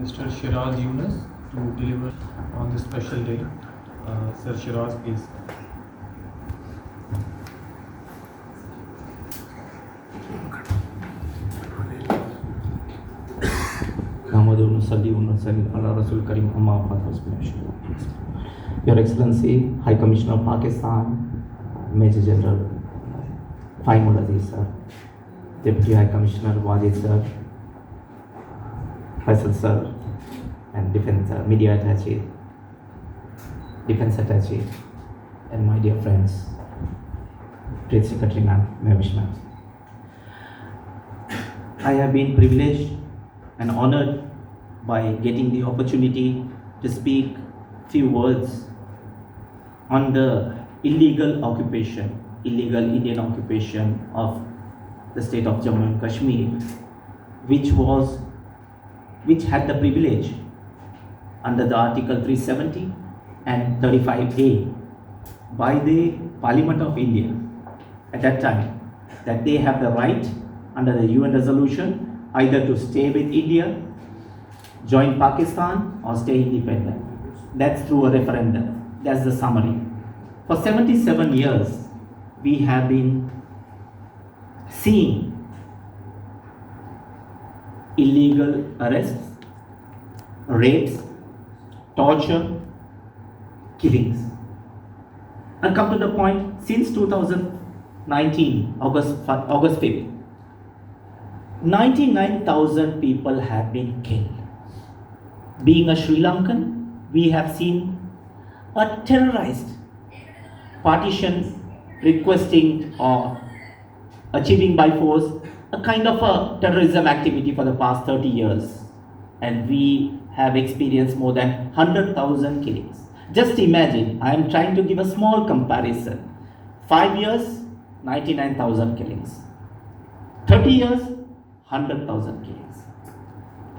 Mr. Shiraz Yunus to deliver on this special day. Sir Shiraz, please. Your Excellency, High Commissioner of Pakistan, Major General Faimul Aziz sir, Deputy High Commissioner Wajid sir, Faisal sir, and Defense Media Attaché, Defense Attaché, and my dear friends, Trade Secretary ma'am, Mavish ma'am. I have been privileged and honored by getting the opportunity to speak few words on the illegal Indian occupation of the state of Jammu and Kashmir, which had the privilege under the Article 370 and 35A by the Parliament of India at that time, that they have the right under the UN resolution either to stay with India, join Pakistan, or stay independent. That's through a referendum. That's the summary. For 77 years, we have been seeing illegal arrests, rapes, torture, killings. And come to the point, since 2019, August 5th, 99,000 people have been killed. Being a Sri Lankan, we have seen a terrorized partition requesting or achieving by force a kind of a terrorism activity for the past 30 years. And we have experienced more than 100,000 killings. Just imagine, I am trying to give a small comparison. 5 years, 99,000 killings. 30 years, 100,000 killings.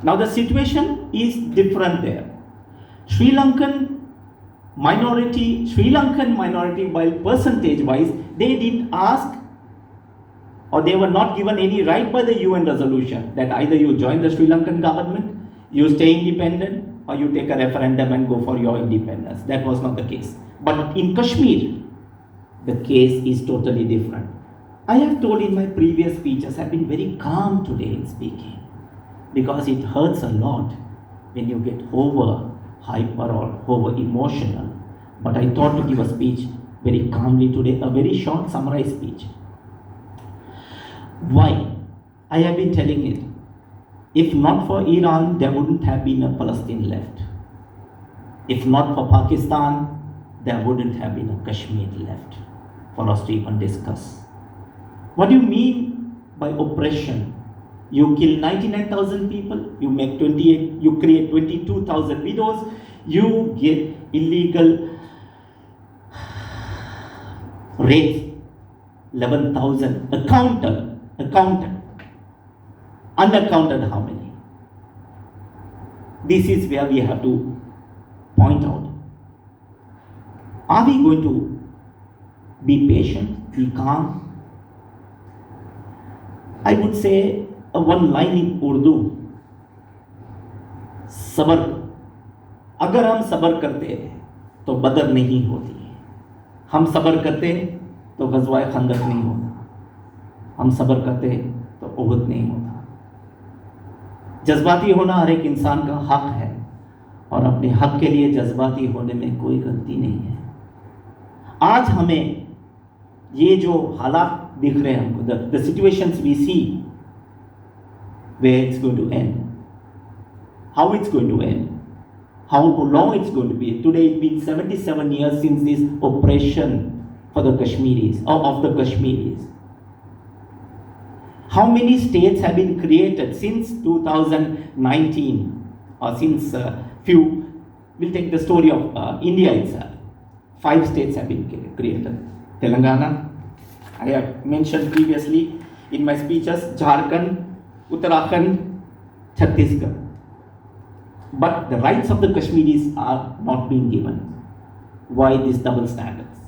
Now the situation is different there. Sri Lankan minority, while percentage wise, they didn't ask or they were not given any right by the UN resolution that either you join the Sri Lankan government, you stay independent, or you take a referendum and go for your independence. That was not the case. But in Kashmir, the case is totally different. I have told in my previous speeches, I've been very calm today in speaking because it hurts a lot when you get over hyper or over emotional. But I thought to give a speech very calmly today, a very short summarized speech. Why? I have been telling it. If not for Iran, there wouldn't have been a Palestine left. If not for Pakistan, there wouldn't have been a Kashmir left for us to even discuss. What do you mean by oppression? You kill 99,000 people, you create 22,000 widows, you get illegal rapes, 11,000, unaccounted how many? This is where we have to point out. Are we going to be patient, be calm? I would say one line in Urdu, सबर. अगर हम सबर करते तो बदर नहीं होती, हम सबर करते तो गज़वाए खंदक नहीं होता, हम सबर करते तो उहद नहीं होता. जज्बाती होना हर एक इंसान का हक है और अपने हक के लिए जज्बाती होने में कोई गलती नहीं है. आज हमें ये जो हालात दिख रहे हैं हमको, the situations we see, where it's going to end, how it's going to end, how long it's going to be. Today it's been 77 years since this oppression for the Kashmiris, or of the Kashmiris. How many states have been created since 2019, or since we'll take the story of India itself. 5 states have been created. Telangana, I have mentioned previously in my speeches, Jharkhand, Uttarakhand, Chhattisgarh. But the rights of the Kashmiris are not being given. Why these double standards?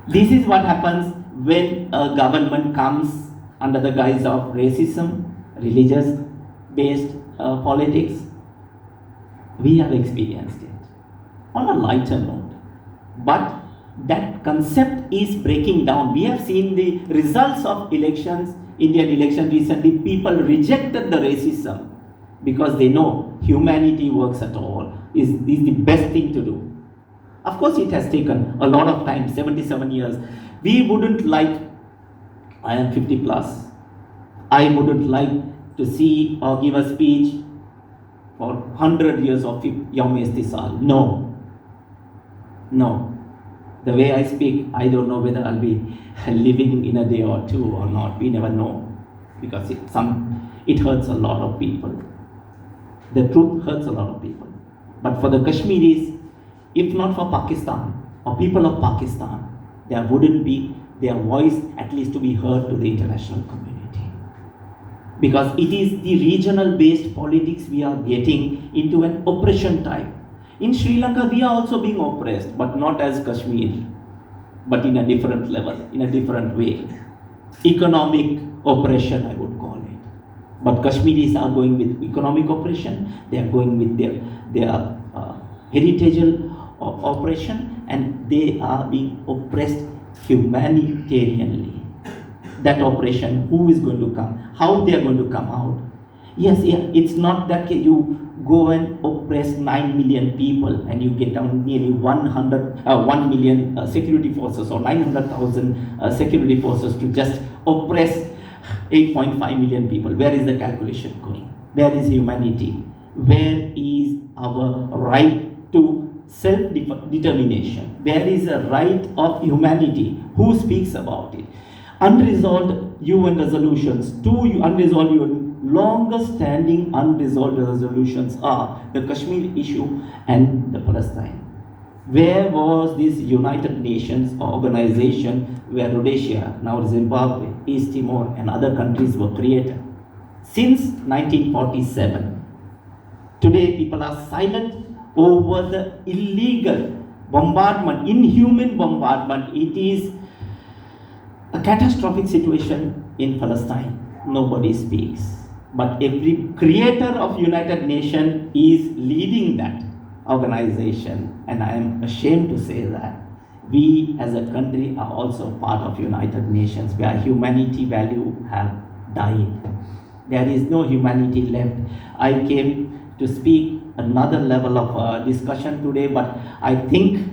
This is what happens when a government comes under the guise of racism, religious based politics, We have experienced it on a lighter note. But that concept is breaking down. We have seen the results of elections, Indian election recently. People rejected the racism because they know humanity works at all, is the best thing to do. Of course, it has taken a lot of time, 77 years. We wouldn't like, I am 50 plus, I wouldn't like to see or give a speech for 100 years of Youm-e-Isthesal. No. No. The way I speak, I don't know whether I'll be living in a day or two or not. We never know. Because it hurts a lot of people. The truth hurts a lot of people. But for the Kashmiris, if not for Pakistan or people of Pakistan, there wouldn't be their voice at least to be heard to the international community. Because it is the regional based politics we are getting into an oppression type. In Sri Lanka, we are also being oppressed, but not as Kashmir, but in a different level, in a different way. Economic oppression, I would call it. But Kashmiris are going with economic oppression, they are going with their heritage oppression, and they are being oppressed humanitarianly. That oppression, who is going to come, how they are going to come out. Yes, it's not that you go and oppress 9 million people and you get down nearly 1 million security forces or 900,000 security forces to just oppress 8.5 million people. Where is the calculation going? Where is humanity? Where is our right to self-determination? Where is the right of humanity? Who speaks about it? Unresolved UN resolutions, two unresolved UN, longest standing unresolved resolutions are the Kashmir issue and the Palestine. Where was this United Nations organization where Rhodesia, now Zimbabwe, East Timor and other countries were created? Since 1947. Today people are silent over the illegal bombardment, inhuman bombardment. It is a catastrophic situation in Palestine. Nobody speaks. But every creator of United Nations is leading that organization. And I am ashamed to say that we as a country are also part of United Nations, where humanity value have died. There is no humanity left. I came to speak another level of discussion today, but I think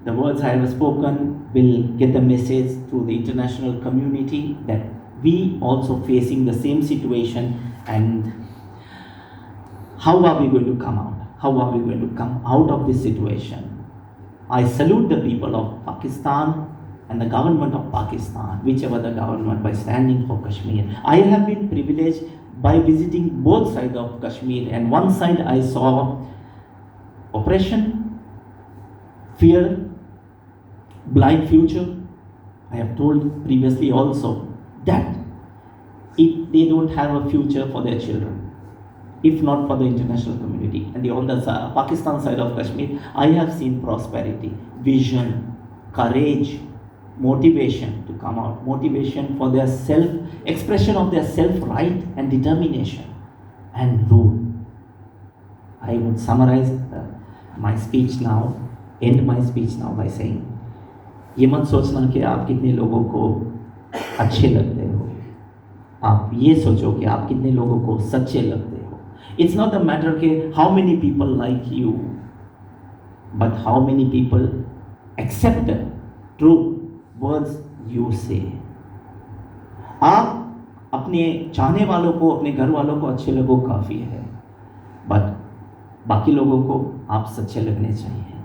the words I have spoken will get the message to the international community that we also facing the same situation, and how are we going to come out? How are we going to come out of this situation? I salute the people of Pakistan and the government of Pakistan, whichever the government, by standing for Kashmir. I have been privileged by visiting both sides of Kashmir, and one side I saw oppression, fear, blind future. I have told previously also that if they don't have a future for their children, if not for the international community. And on the Pakistan side of Kashmir, I have seen prosperity, vision, courage, motivation to come out, motivation for their expression of their self-right and determination and rule. I would summarize my speech now, end my speech now by saying, ये मत सोचना कि आप कितने लोगों को अच्छे लगते हो, आप ये सोचो कि आप कितने लोगों को सच्चे लगते हो. It's not the matter कि how many people like you, but how many people accept the true words you say. आप अपने चाहने वालों को, अपने घर वालों को अच्छे लगो काफ़ी है, बट बाकी लोगों को आप सच्चे लगने चाहिए.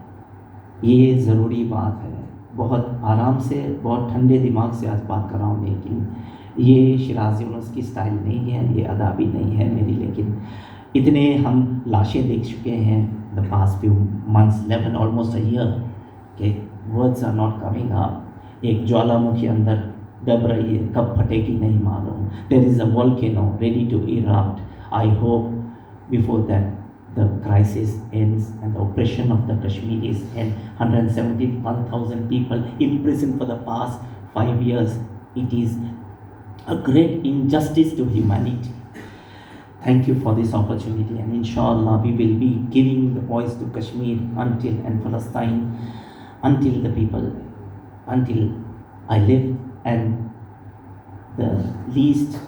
ये ज़रूरी बात है. बहुत आराम से, बहुत ठंडे दिमाग से आज बात कर रहा हूँ, लेकिन ये शिराज यूनुस की स्टाइल नहीं है, ये अदा भी नहीं है मेरी. लेकिन इतने हम लाशें देख चुके हैं the past few months, 11 almost a year, के words are not coming up. एक ज्वालामुखी अंदर दब रही है, कब फटेगी नहीं मालूम. There is a volcano ready to erupt. I hope before that the crisis ends and the oppression of the Kashmiris and 171,000 people imprisoned for the past 5 years. It is a great injustice to humanity. Thank you for this opportunity, and inshallah we will be giving the voice to Kashmir until and Palestine until the people, until I live, and the least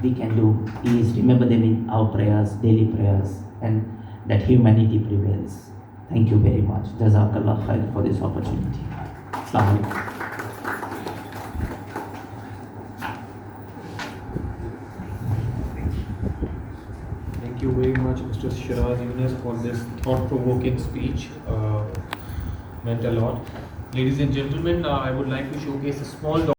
we can do is remember them in our prayers, daily prayers, and that humanity prevails. Thank you very much. Jazakallah khair for this opportunity. Assalamu alaikum. Thank you very much, Mr. Shiraz Yunus, for this thought-provoking speech. Meant a lot. Ladies and gentlemen, I would like to showcase a small